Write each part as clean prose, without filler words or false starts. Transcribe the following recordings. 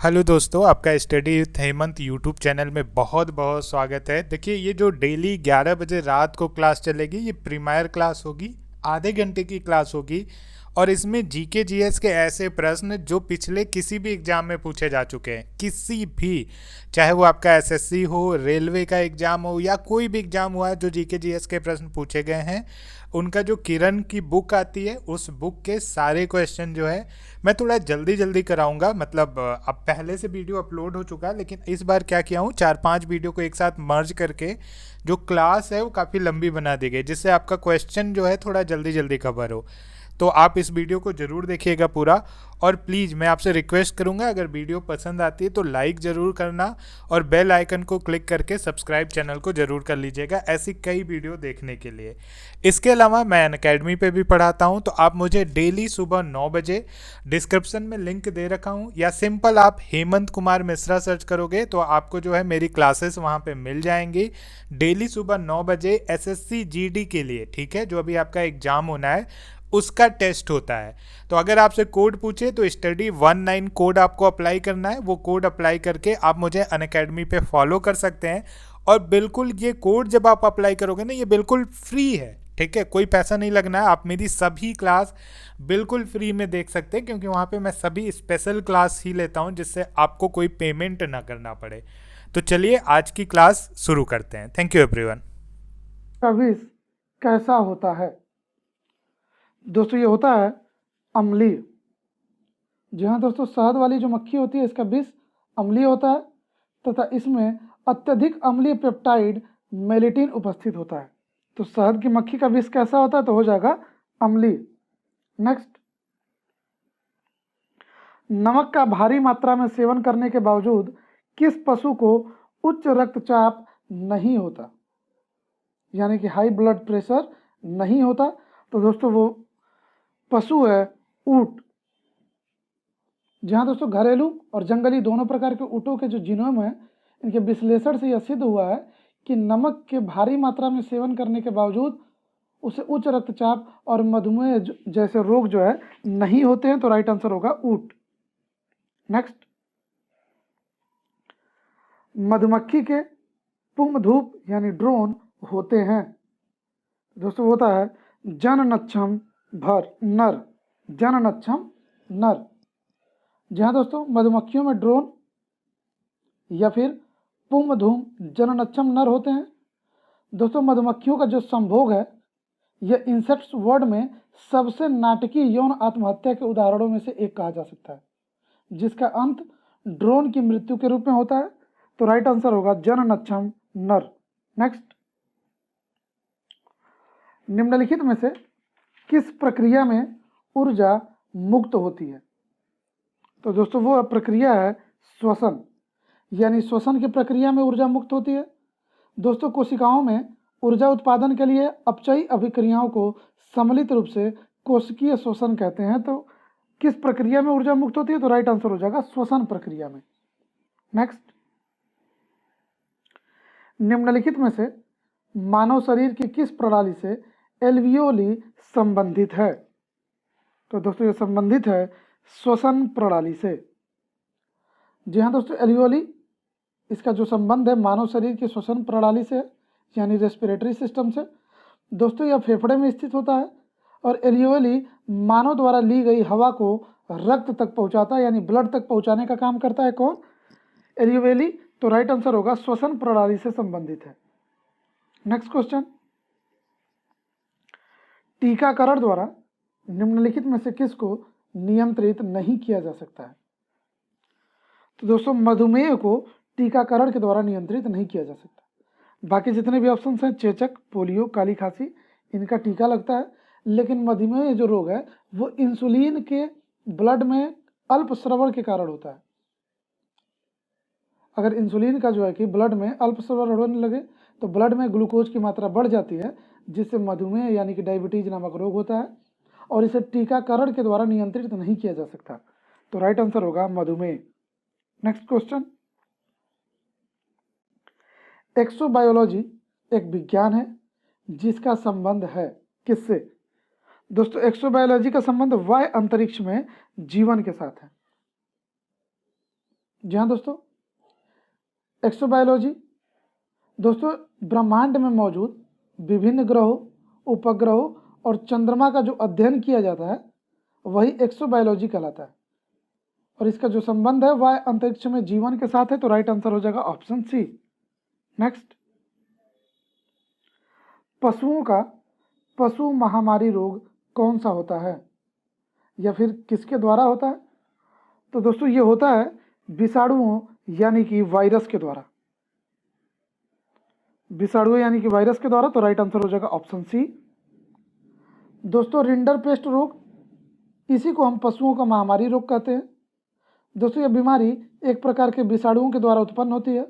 Hello दोस्तों, आपका study with Hemant YouTube channel में बहुत बहुत स्वागत है। देखिए, ये जो डेली 11 बजे रात को क्लास चलेगी, ये प्रीमियर क्लास होगी। आधे घंटे की क्लास होगी और इसमें जीके जीएस के ऐसे प्रश्न जो पिछले किसी भी एग्जाम में पूछे जा चुके हैं, किसी भी, चाहे वो आपका एसएससी हो, रेलवे का एग्जाम हो या कोई भी एग्जाम हुआ है, जो जीके जीएस के प्रश्न पूछे गए हैं, उनका जो किरण की बुक आती है, उस बुक के सारे क्वेश्चन जो है मैं थोड़ा जल्दी जल्दी कराऊंगा। मतलब अब पहले से वीडियो अपलोड हो चुका है, लेकिन इस बार क्या किया हूँ, 4-5 वीडियो को एक साथ मर्ज करके जो क्लास है वो काफ़ी लंबी बना दी गई, जिससे आपका क्वेश्चन जो है थोड़ा जल्दी जल्दी कवर हो। तो आप इस वीडियो को ज़रूर देखिएगा पूरा। और प्लीज़ मैं आपसे रिक्वेस्ट करूंगा, अगर वीडियो पसंद आती है तो लाइक ज़रूर करना और बेल आइकन को क्लिक करके सब्सक्राइब चैनल को ज़रूर कर लीजिएगा, ऐसी कई वीडियो देखने के लिए। इसके अलावा मैं अनअकैडमी पे भी पढ़ाता हूँ, तो आप मुझे डेली सुबह 9 बजे, डिस्क्रिप्शन में लिंक दे रखा हूँ, या सिंपल आप हेमंत कुमार मिश्रा सर्च करोगे तो आपको जो है मेरी क्लासेस वहाँ पे मिल जाएंगी। डेली सुबह 9 बजे एसएससी जीडी के लिए, ठीक है, जो अभी आपका एग्जाम होना है उसका टेस्ट होता है। तो अगर आपसे कोड पूछे तो study19 कोड आपको अप्लाई करना है। वो कोड अप्लाई करके आप मुझे अनअकैडमी पे फॉलो कर सकते हैं। और बिल्कुल ये कोड जब आप अप्लाई करोगे ना, ये बिल्कुल फ्री है, ठीक है, कोई पैसा नहीं लगना है। आप मेरी सभी क्लास बिल्कुल फ्री में देख सकते हैं, क्योंकि वहाँ पे मैं सभी स्पेशल क्लास ही लेता हूँ, जिससे आपको कोई पेमेंट ना करना पड़े। तो चलिए आज की क्लास शुरू करते हैं। Thank you everyone. का विष कैसा होता है? दोस्तों ये होता है अम्लीय। जी हाँ दोस्तों, शहद वाली जो मक्खी होती है इसका विष अम्लीय होता है तथा इसमें अत्यधिक अम्लीय पेप्टाइड मेलेटिन उपस्थित होता है। तो शहद की मक्खी का विष कैसा होता है? तो हो जाएगा अम्लीय। नेक्स्ट, नमक का भारी मात्रा में सेवन करने के बावजूद किस पशु को उच्च रक्तचाप नहीं होता, यानी कि हाई ब्लड प्रेशर नहीं होता? तो दोस्तों वो पशु है ऊंट। जहाँ दोस्तों घरेलू और जंगली दोनों प्रकार के ऊँटों के जो जीनोम है, इनके विश्लेषण से यह सिद्ध हुआ है कि नमक के भारी मात्रा में सेवन करने के बावजूद उसे उच्च रक्तचाप और मधुमेह जैसे रोग जो है नहीं होते हैं। तो राइट आंसर होगा ऊँट। नेक्स्ट, मधुमक्खी के पुंगधूप यानी ड्रोन होते हैं। दोस्तों होता है जननक्षम भर नर, जननक्षम नर। जहाँ दोस्तों मधुमक्खियों में ड्रोन या फिर पुंगधूम जननक्षम नर होते हैं। दोस्तों मधुमक्खियों का जो संभोग है, यह इंसेक्ट्स वर्ल्ड में सबसे नाटकीय यौन आत्महत्या के उदाहरणों में से एक कहा जा सकता है, जिसका अंत ड्रोन की मृत्यु के रूप में होता है। तो राइट आंसर होगा जननक्षम नर। नेक्स्ट, निम्नलिखित में से किस प्रक्रिया में ऊर्जा मुक्त होती है? तो दोस्तों वो प्रक्रिया है श्वसन, यानी श्वसन की प्रक्रिया में ऊर्जा मुक्त होती है। दोस्तों कोशिकाओं में ऊर्जा उत्पादन के लिए अपचयी अभिक्रियाओं को सम्मिलित रूप से कोशिकीय श्वसन कहते हैं। तो किस प्रक्रिया में ऊर्जा मुक्त होती है? तो राइट आंसर हो जाएगा श्वसन प्रक्रिया में। नेक्स्ट, निम्नलिखित में से मानव शरीर की किस प्रणाली से एल्वियोली संबंधित है? तो दोस्तों ये संबंधित है श्वसन प्रणाली से। जी हाँ दोस्तों, एल्वियोली, इसका जो संबंध है मानव शरीर की श्वसन प्रणाली से, यानी रेस्पिरेटरी सिस्टम से। दोस्तों यह फेफड़े में स्थित होता है और एल्वियोली मानव द्वारा ली गई हवा को रक्त तक पहुंचाता है, यानी ब्लड तक पहुंचाने का काम करता है। कौन? एल्वियोली। तो राइट आंसर होगा श्वसन प्रणाली से संबंधित है। नेक्स्ट क्वेश्चन, टीकाकरण द्वारा निम्नलिखित में से किसको नियंत्रित नहीं किया जा सकता है? तो दोस्तों मधुमेह को टीकाकरण के द्वारा नियंत्रित नहीं किया जा सकता। बाकी जितने भी ऑप्शन हैं, चेचक, पोलियो, काली खांसी, इनका टीका लगता है। लेकिन मधुमेह जो रोग है वो इंसुलिन के ब्लड में अल्प स्रवण के कारण होता है। अगर इंसुलिन का जो है कि ब्लड में अल्प स्रवण होने लगे तो ब्लड में ग्लूकोज की मात्रा बढ़ जाती है, जिससे मधुमेह यानी कि डायबिटीज नामक रोग होता है, और इसे टीकाकरण के द्वारा नियंत्रित नहीं किया जा सकता। तो राइट आंसर होगा मधुमेह। नेक्स्ट क्वेश्चन, एक्सोबायोलॉजी एक विज्ञान है जिसका संबंध है किससे? दोस्तों एक्सोबायोलॉजी का संबंध वायु अंतरिक्ष में जीवन के साथ है। जी हाँ दोस्तों, एक्सोबायोलॉजी दोस्तों ब्रह्मांड में मौजूद विभिन्न ग्रहों, उपग्रहों और चंद्रमा का जो अध्ययन किया जाता है वही एक्सोबायोलॉजी कहलाता है। और इसका जो संबंध है वह अंतरिक्ष में जीवन के साथ है, तो राइट आंसर हो जाएगा ऑप्शन सी। नेक्स्ट, पशुओं का पशु महामारी रोग कौन सा होता है या फिर किसके द्वारा होता है? तो दोस्तों ये होता है विषाणुओं यानी कि वायरस के द्वारा, विषाणु यानी कि वायरस के द्वारा, तो राइट आंसर हो जाएगा ऑप्शन सी। दोस्तों रिंडरपेस्ट रोग, इसी को हम पशुओं का महामारी रोग कहते हैं। दोस्तों यह बीमारी एक प्रकार के विषाणुओं के द्वारा उत्पन्न होती है।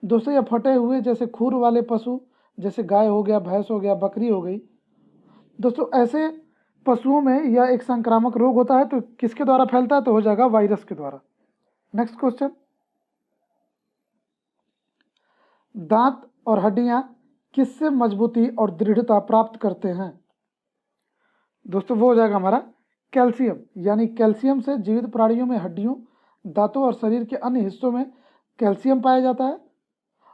दोस्तों यह फटे हुए जैसे खुर वाले पशु, जैसे गाय हो गया, भैंस हो गया, बकरी हो गई, दोस्तों ऐसे पशुओं में यह एक संक्रामक रोग होता है। तो किसके द्वारा फैलता है? तो हो जाएगा वायरस के द्वारा। नेक्स्ट क्वेश्चन, दांत और हड्डियां किससे मजबूती और दृढ़ता प्राप्त करते हैं? दोस्तों वो हो जाएगा हमारा कैल्शियम, यानी कैल्शियम से जीवित प्राणियों में हड्डियों, दांतों और शरीर के अन्य हिस्सों में कैल्शियम पाया जाता है।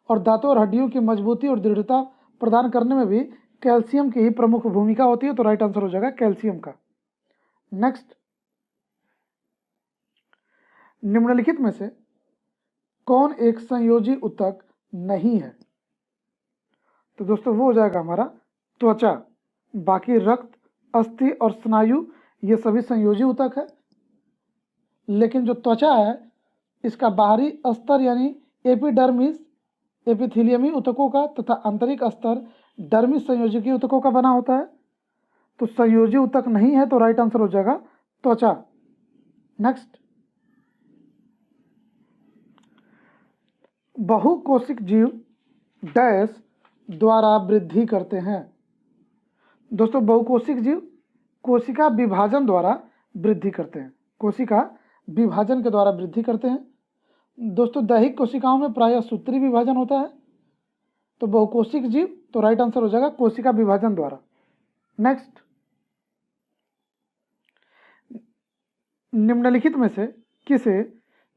और दांतों और हड्डियों की मजबूती और दृढ़ता प्रदान करने में भी कैल्शियम की ही प्रमुख भूमिका होती है, तो राइट आंसर हो जाएगा कैल्शियम का। नेक्स्ट, निम्नलिखित में से कौन एक संयोजी ऊतक नहीं है? तो दोस्तों वो हो जाएगा हमारा त्वचा। बाकी रक्त, अस्थि और स्नायु ये सभी संयोजी ऊतक है, लेकिन जो त्वचा है इसका बाहरी स्तर यानी एपिडर्मिस एपिथेलियमी ऊतकों का तथा आंतरिक स्तर डर्मिस संयोजकी ऊतकों का बना होता है। तो संयोजी ऊतक नहीं है, तो राइट आंसर हो जाएगा त्वचा। नेक्स्ट, बहुकोशिक जीव डैश द्वारा वृद्धि करते हैं। दोस्तों बहुकोशिक जीव कोशिका विभाजन द्वारा वृद्धि करते हैं, कोशिका विभाजन के द्वारा वृद्धि करते हैं। दोस्तों दैहिक कोशिकाओं में प्रायः सूत्री विभाजन होता है, तो बहुकोशिक जीव, तो राइट आंसर हो जाएगा कोशिका विभाजन द्वारा। नेक्स्ट, निम्नलिखित में से किसे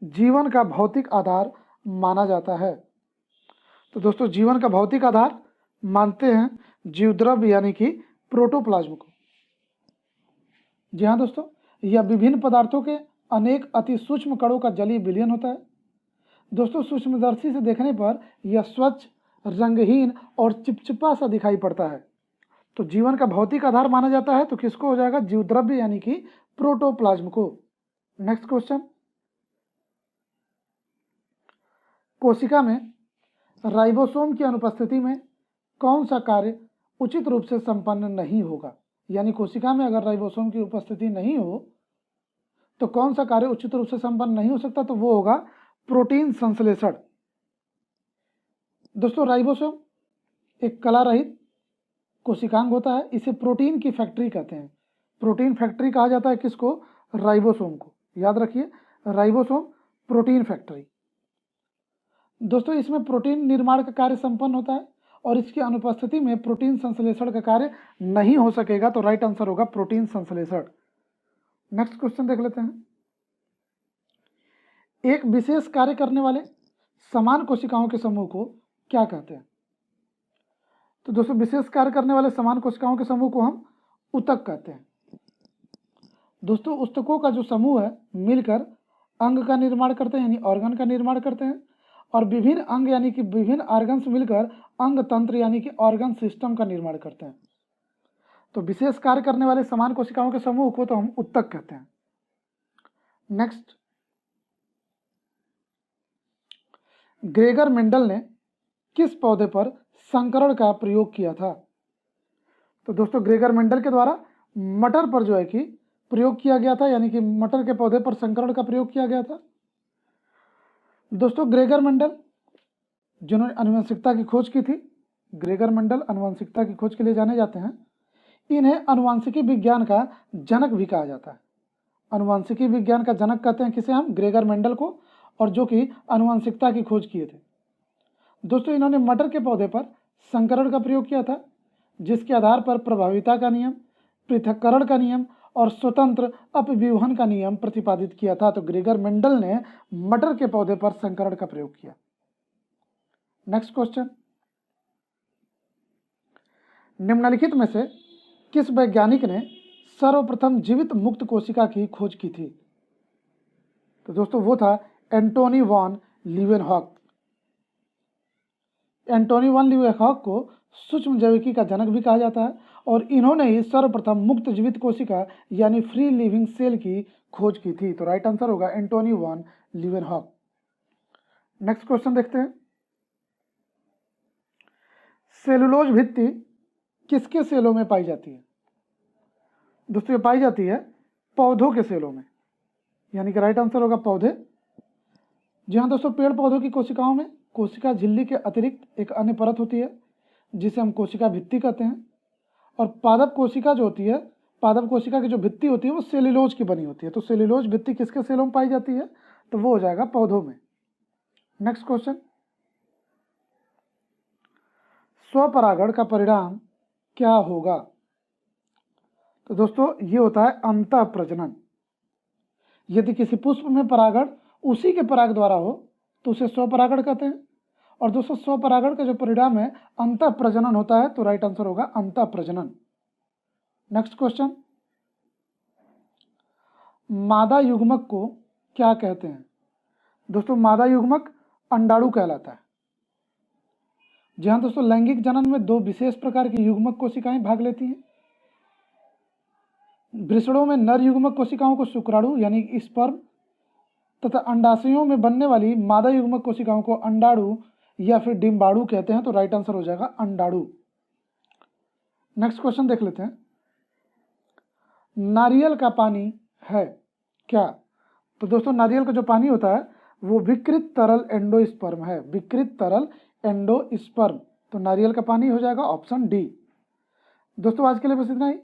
जीवन का भौतिक आधार माना जाता है? तो दोस्तों जीवन का भौतिक आधार मानते हैं जीवद्रव्य यानी कि प्रोटोप्लाज्म को। जी हाँ दोस्तों, यह विभिन्न पदार्थों के अनेक अति सूक्ष्म कणों का जलीय विलयन होता है। दोस्तों सूक्ष्मदर्शी से देखने पर यह स्वच्छ, रंगहीन और चिपचिपा सा दिखाई पड़ता है। तो जीवन का भौतिक आधार माना जाता है, तो किसको हो जाएगा? जीवद्रव्य यानी कि प्रोटोप्लाज्म को। नेक्स्ट क्वेश्चन, कोशिका में राइबोसोम की अनुपस्थिति में कौन सा कार्य उचित रूप से संपन्न नहीं होगा? यानी कोशिका में अगर राइबोसोम की उपस्थिति नहीं हो तो कौन सा कार्य उचित रूप से संपन्न नहीं हो सकता? तो वो होगा प्रोटीन संश्लेषण। दोस्तों राइबोसोम एक कला रहित कोशिकांग होता है, इसे प्रोटीन की फैक्ट्री कहते हैं। प्रोटीन फैक्ट्री कहा जाता है किसको? राइबोसोम को। याद रखिए, राइबोसोम प्रोटीन फैक्ट्री। दोस्तों इसमें प्रोटीन निर्माण का कार्य संपन्न होता है और इसकी अनुपस्थिति में प्रोटीन संश्लेषण का कार्य नहीं हो सकेगा, तो राइट आंसर होगा प्रोटीन संश्लेषण। नेक्स्ट क्वेश्चन देख लेते हैं, एक विशेष कार्य करने वाले समान कोशिकाओं के समूह को क्या कहते हैं? तो दोस्तों विशेष कार्य करने वाले समान कोशिकाओं के समूह को हम ऊतक कहते हैं। दोस्तों ऊतकों का जो समूह है मिलकर अंग का निर्माण करते हैं, यानी ऑर्गन का निर्माण करते हैं, और विभिन्न अंग यानी कि विभिन्न ऑर्गन्स मिलकर अंग तंत्र यानी कि ऑर्गन सिस्टम का निर्माण करते हैं। तो विशेष कार्य करने वाले समान कोशिकाओं के समूह को तो हम ऊतक कहते हैं। नेक्स्ट, ग्रेगर मेंडल ने किस पौधे पर संकरण का प्रयोग किया था? तो दोस्तों ग्रेगर मेंडल के द्वारा मटर पर जो है कि प्रयोग किया गया था, यानी कि मटर के पौधे पर संकरण का प्रयोग किया गया था। दोस्तों ग्रेगर मेंडल जिन्होंने आनुवंशिकता की खोज की थी, ग्रेगर मेंडल आनुवंशिकता की खोज के लिए जाने जाते हैं। इन्हें आनुवंशिकी विज्ञान का जनक भी कहा जाता है। आनुवंशिकी विज्ञान का जनक कहते हैं किसे हम? ग्रेगर मेंडल को, और जो कि आनुवंशिकता की खोज किए थे। दोस्तों इन्होंने मटर के पौधे पर संकरण का प्रयोग किया था, जिसके आधार पर प्रभाविता का नियम, पृथक्करण का नियम और स्वतंत्र अपव्यूहन का नियम प्रतिपादित किया था? तो ग्रेगर मेंडल ने मटर के पौधे पर संकरण का प्रयोग किया। नेक्स्ट क्वेश्चन, निम्नलिखित में से किस वैज्ञानिक ने सर्वप्रथम जीवित मुक्त कोशिका की खोज की थी? तो दोस्तों वो था Antony von Leeuwenhoek. Antony von Leeuwenhoek को सूक्ष्म जैविकी का जनक भी कहा जाता है और इन्होंने ही सर्वप्रथम मुक्त जीवित कोशिका यानी फ्री लिविंग सेल की खोज की थी। तो राइट आंसर होगा Antony von Leeuwenhoek. Next question देखते हैं, सेलुलोज भित्ति किसके सेलों में पाई जाती है? दोस्तों ये पाई जाती है पौधों के सेलों में, यानी कि राइट आंसर होगा पौधे। जी हाँ दोस्तों, पेड़ पौधों की कोशिकाओं में कोशिका झिल्ली के अतिरिक्त एक अन्य परत होती है जिसे हम कोशिका भित्ति कहते हैं, और पादप कोशिका जो होती है, पादप कोशिका की जो भित्ति होती है वो सेलुलोज की बनी होती है। तो सेलुलोज भित्ति किसके सेलों में पाई जाती है? तो वो हो जाएगा पौधों में। नेक्स्ट क्वेश्चन, स्वपरागण का परिणाम क्या होगा? तो दोस्तों ये होता है अंतः प्रजनन। यदि किसी पुष्प में परागण उसी के पराग द्वारा हो तो उसे स्वपरागण कहते हैं, और दोस्तों स्वपरागण का जो परिणाम है अंतः प्रजनन होता है। तो राइट आंसर होगा अंतः प्रजनन। नेक्स्ट क्वेश्चन, मादा युग्मक को क्या कहते हैं? दोस्तों मादा युग्मक अंडाणु कहलाता है। जी हाँ दोस्तों, लैंगिक जनन में दो विशेष प्रकार की युग्मक कोशिकाएं भाग लेती हैं। वृषणों में नर युग्मक कोशिकाओं को शुक्राणु यानी स्पर्म तथा अंडाशयों में बनने वाली मादा युग्मक कोशिकाओं को अंडाणु या फिर डिंबाणु कहते हैं। तो राइट आंसर हो जाएगा अंडाणु। नेक्स्ट क्वेश्चन देख लेते हैं, नारियल का पानी है क्या? तो दोस्तों नारियल का जो पानी होता है वो विकृत तरल एंडोस्पर्म है, विकृत तरल एंडोस्पर्म। तो नारियल का पानी हो जाएगा ऑप्शन डी। दोस्तों आज के लिए बस इतना ही।